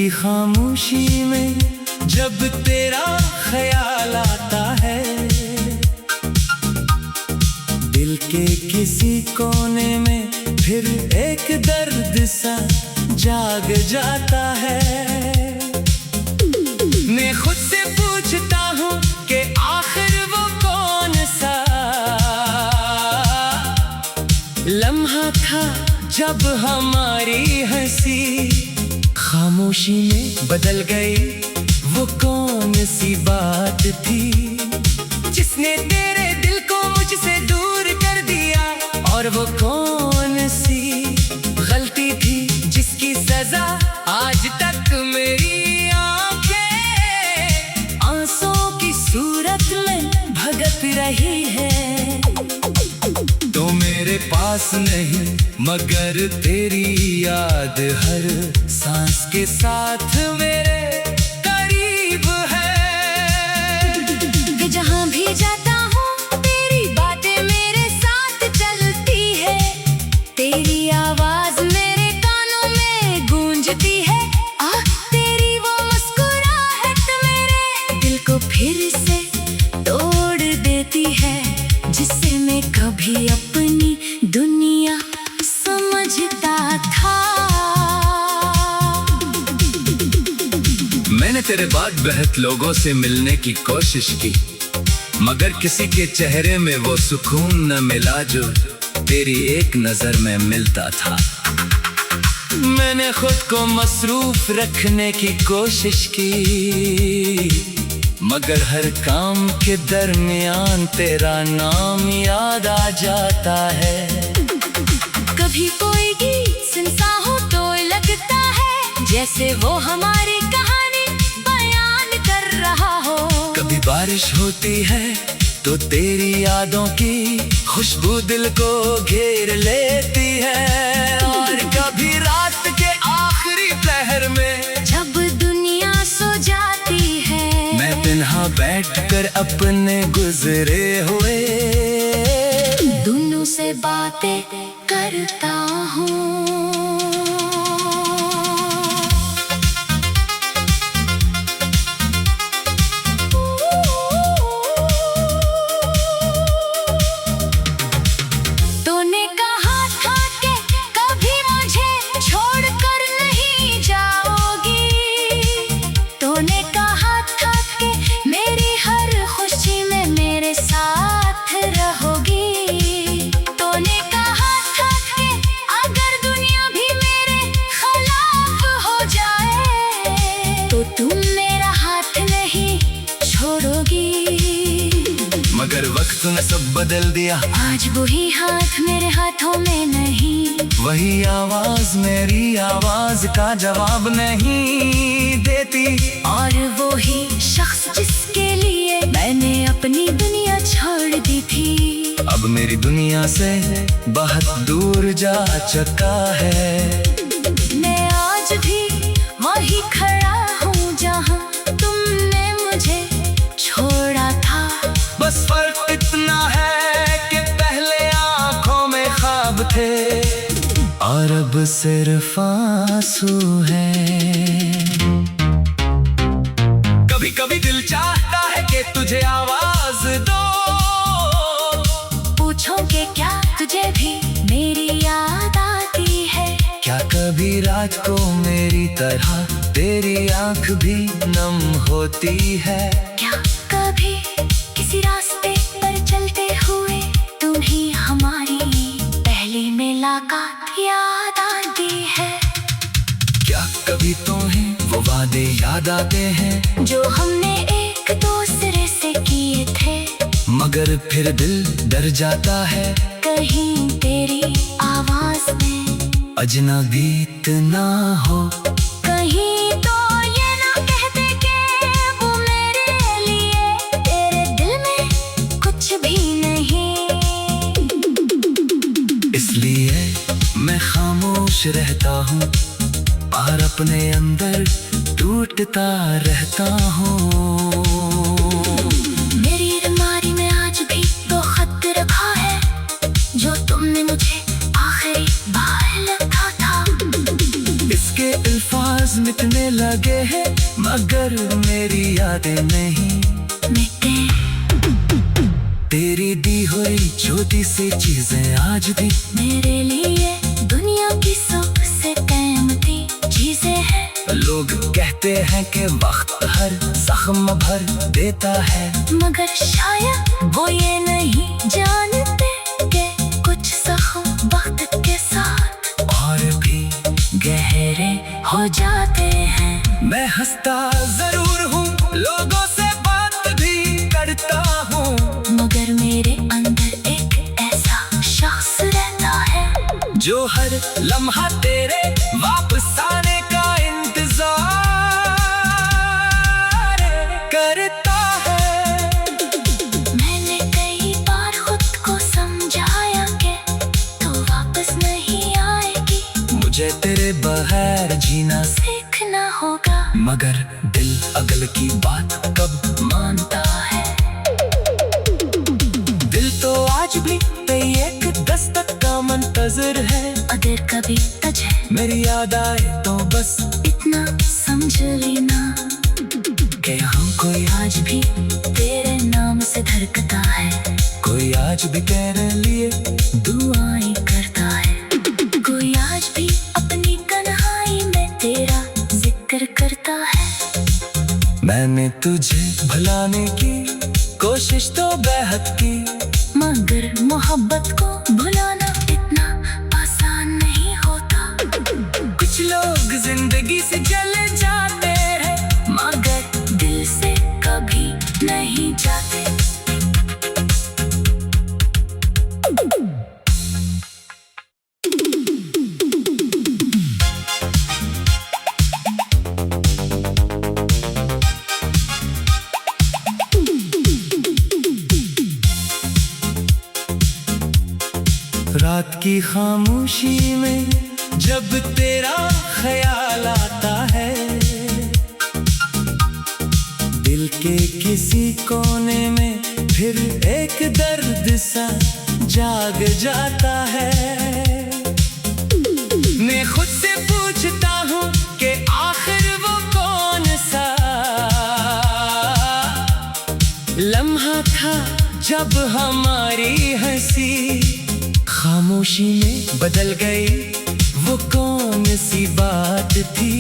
की खामोशी में जब तेरा ख्याल आता है, दिल के किसी कोने में फिर एक दर्द सा जाग जाता है। मैं खुद से पूछता हूँ कि आखिर वो कौन सा लम्हा था जब हमारी हंसी खामोशी में बदल गई। वो कौन सी बात थी जिसने तेरे दिल को मुझसे दूर कर दिया, और वो कौन सी गलती थी जिसकी सजा आज तक मेरी आंखें आंसुओं की सूरत में भगत रही है। तो मेरे पास नहीं मगर तेरी याद हर सांस के साथ मेरे करीब है। कि जहाँ भी जाता हूँ तेरी बातें मेरे साथ चलती है, तेरी आवाज मेरे कानों में गूंजती है। तेरी वो मुस्कुराहट मेरे दिल को फिर से तोड़ देती है, जिससे मैं कभी अपनी दुनिया समझता था। मैंने तेरे बाद बहुत लोगों से मिलने की कोशिश की, मगर किसी के चेहरे में वो सुकून न मिला जो तेरी एक नजर में मिलता था। मैंने खुद को मसरूफ रखने की कोशिश की, मगर हर काम के दरमियान तेरा नाम याद आ जाता है। कभी कोई गीत सुनता हो तो लगता है जैसे वो हमारी कहानी बयान कर रहा हो। कभी बारिश होती है तो तेरी यादों की खुशबू दिल को घेर लेती है, और कभी रात के आखिरी पहर में जब दुनिया सो जाती है, मैं तन्हा बैठकर अपने गुजरे हुए दोनों से बातें करता हूँ। तूने कहा था कि कभी मुझे छोड़कर नहीं जाओगी, तूने कहा था कि मेरी हर खुशी में मेरे साथ रहोगी, तूने कहा था कि अगर दुनिया भी मेरे खिलाफ हो जाए तो तुम मेरा हाथ नहीं छोड़ोगी। मगर वक्त ने सब बदल दिया, आज वही हाथ मेरे हाथों में नहीं, वही आवाज मेरी आवाज का जवाब नहीं देती, और वो ही शख्स जिसके लिए मैंने अपनी दुनिया छोड़ दी थी अब मेरी दुनिया से बहुत दूर जा चुका है। मैं आज भी वही खड़ा हूँ जहाँ तुमने मुझे छोड़ा था। बस फर्क इतना है कि पहले आंखों में ख्वाब थे और अब सिर्फ आंसू है। कभी कभी दिल चाहता है कि तुझे आवाज दो, पूछो कि क्या तुझे भी मेरी याद आती है। क्या कभी रात को मेरी तरह तेरी आंख भी नम होती है। क्या कभी किसी रास्ते पर चलते हुए तुम्हें हमारी पहली मुलाकात याद आती है। क्या कभी तुम्हें वो वादे याद आते हैं जो हमने एक दूसरे से किए थे, मगर फिर दिल डर जाता है कहीं तेरी आवाज में अजनबी ना हो। कहीं तो ये ना कहते कि वो मेरे लिए तेरे दिल में कुछ भी नहीं। इसलिए मैं खामोश रहता हूँ और अपने अंदर टूटता रहता हूँ। मेरी अलमारी में आज भी वो खत रखा है जो तुमने मुझे आखिरी बार लिखा था। इसके अल्फाज राज मिटने लगे हैं, मगर मेरी यादें नहीं मिटे। तेरी दी हुई छोटी सी चीजें आज भी मेरे लिए दुनिया की सबसे कीमती चीजें हैं। लोग कहते हैं कि वक्त हर जख्म भर देता है, मगर शायद वो ये नहीं जानते कि कुछ जख्म वक्त के साथ और भी गहरे हो जाते हैं। मैं हंसता जरूर हूँ, लोगों से बात भी करता हूँ, मगर मेरे अंदर एक ऐसा शख्स रहता है जो हर लम्हा तेरे वापस आने का इंतजार करता है। मैंने कई बार खुद को समझाया कि तू वापस नहीं आएगी, मुझे तेरे बगैर जीना सीखना होगा, मगर दिल अगल की बात कब मानता है। दिल तो आज भी तेरी एक दस्तक का मंतजर है। अगर कभी तुझे मेरी याद आए तो बस इतना समझ लेना कि हम कोई आज भी तेरे नाम से धड़कता है, कोई आज भी तेरे लिए दुआएं करता है, कोई आज भी अपनी तन्हाई में तेरा जिक्र करता है। मैंने तुझे भुलाने की कोशिश तो बेहद की, मगर मोहब्बत को भुलाना इतना आसान नहीं होता। कुछ लोग जिंदगी से जले जाते हैं, मगर दिल से कभी नहीं जाते। रात की खामोशी में जब तेरा ख्याल आता है, दिल के किसी कोने में फिर एक दर्द सा जाग जाता है। मैं खुद से पूछता हूँ कि आखिर वो कौन सा लम्हा था जब हमारी हंसी खामोशी में बदल गई। वो कौन सी बात थी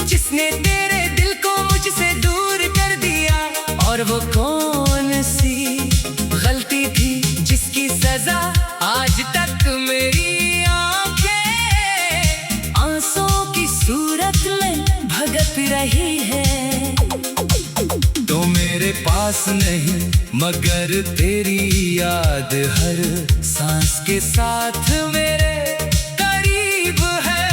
जिसने तेरे दिल को मुझसे दूर कर दिया, और वो कौन सी गलती थी जिसकी सजा आज तक मेरी आंखें आंसुओं की सूरत में भगत रही है। तो मेरे पास नहीं मगर तेरी याद हर सांस के साथ मेरे करीब है।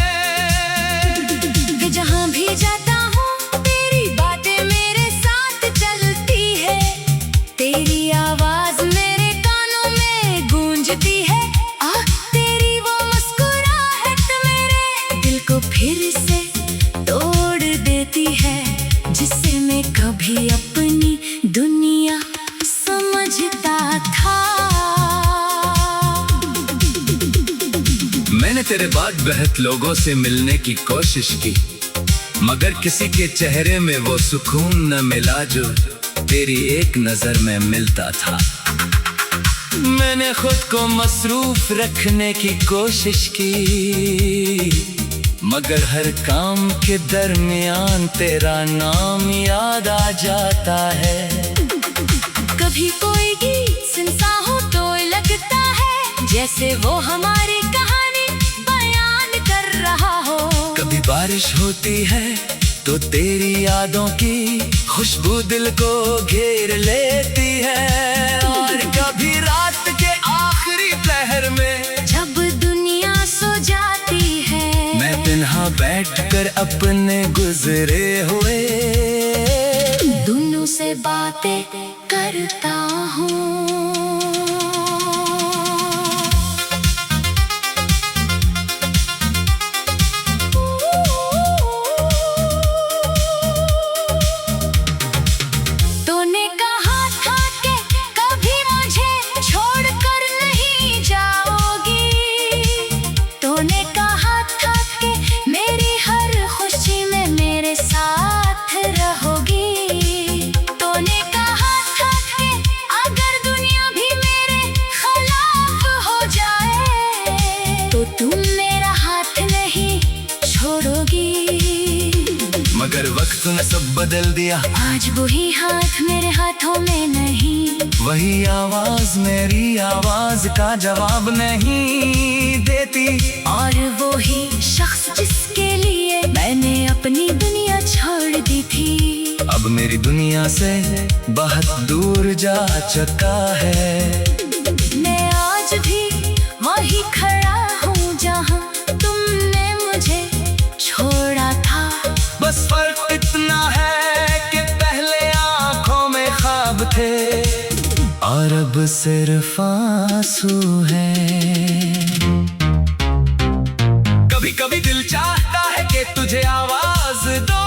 कि जहाँ भी जाता हूँ तेरी बातें मेरे साथ चलती है, तेरी आवाज मेरे कानों में गूंजती है। तेरी वो मुस्कुराहट मेरे दिल को फिर से तोड़ देती है, जिससे मैं कभी अपनी दुनिया समझता था। मैंने तेरे बाद बहुत लोगों से मिलने की कोशिश की, मगर किसी के चेहरे में वो सुकून न मिला जो तेरी एक नजर में मिलता था। मैंने खुद को मसरूफ रखने की कोशिश की, मगर हर काम के दरमियान तेरा नाम याद आ जाता है। कभी कोई गीत सुनता हो तो लगता है जैसे वो हमारी कहानी बयान कर रहा हो। कभी बारिश होती है तो तेरी यादों की खुशबू दिल को घेर लेती है, और कभी रात के आखिरी पहर में जब दुनिया सो जाती है, मैं तन्हा बैठकर अपने गुजरे हुए दोनों से बातें करता हूँ। तूने कहा था कि कभी मुझे छोड़कर नहीं जाओगी, तूने कहा था कि मेरी हर खुशी मगर वक्त ने सब बदल दिया। आज वही हाथ मेरे हाथों में नहीं, वही आवाज मेरी आवाज का जवाब नहीं देती। और वो ही शख्स जिसके लिए मैंने अपनी दुनिया छोड़ दी थी, अब मेरी दुनिया से बहुत दूर जा चुका है। मैं आज भी वही खड़ा हूँ जहाँ तुमने मुझे छोड़ा था। बस फर्क इतना है कि पहले आंखों में ख्वाब थे और अब सिर्फ आंसू हैं। कभी कभी दिल चाहता है कि तुझे आवाज दो,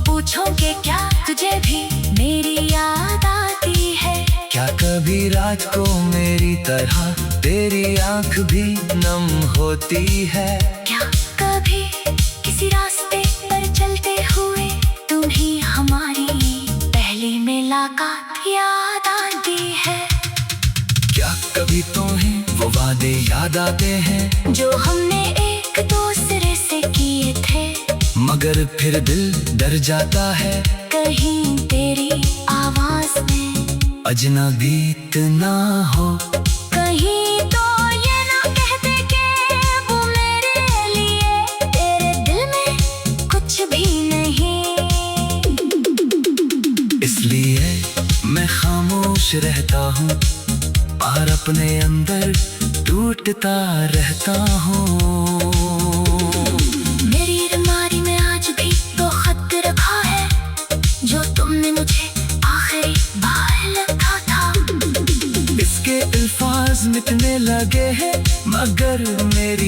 पूछो कि क्या तुझे भी मेरी याद आती है। क्या कभी रात को मेरी तरह तेरी आंख भी नम होती है। क्या कभी किसी रास्ते पर चलते हुए तुम्हें हमारी पहली मुलाकात याद आती है। क्या कभी तुम्हें वो वादे याद आते हैं जो हमने एक दूसरे से किए थे, मगर फिर दिल डर जाता है कहीं तेरी आवाज में अजनबी ना हो। कहीं तो ये ना कह दे कि वो मेरे लिए तेरे दिल में कुछ भी नहीं। इसलिए मैं खामोश रहता हूँ और अपने अंदर टूटता रहता हूँ। मेरी अलमारी में आज भी वो खत रखा है जो तुमने मुझे आखिरी बार लिखा था। इसके अल्फाज मिटने लगे हैं मगर मेरी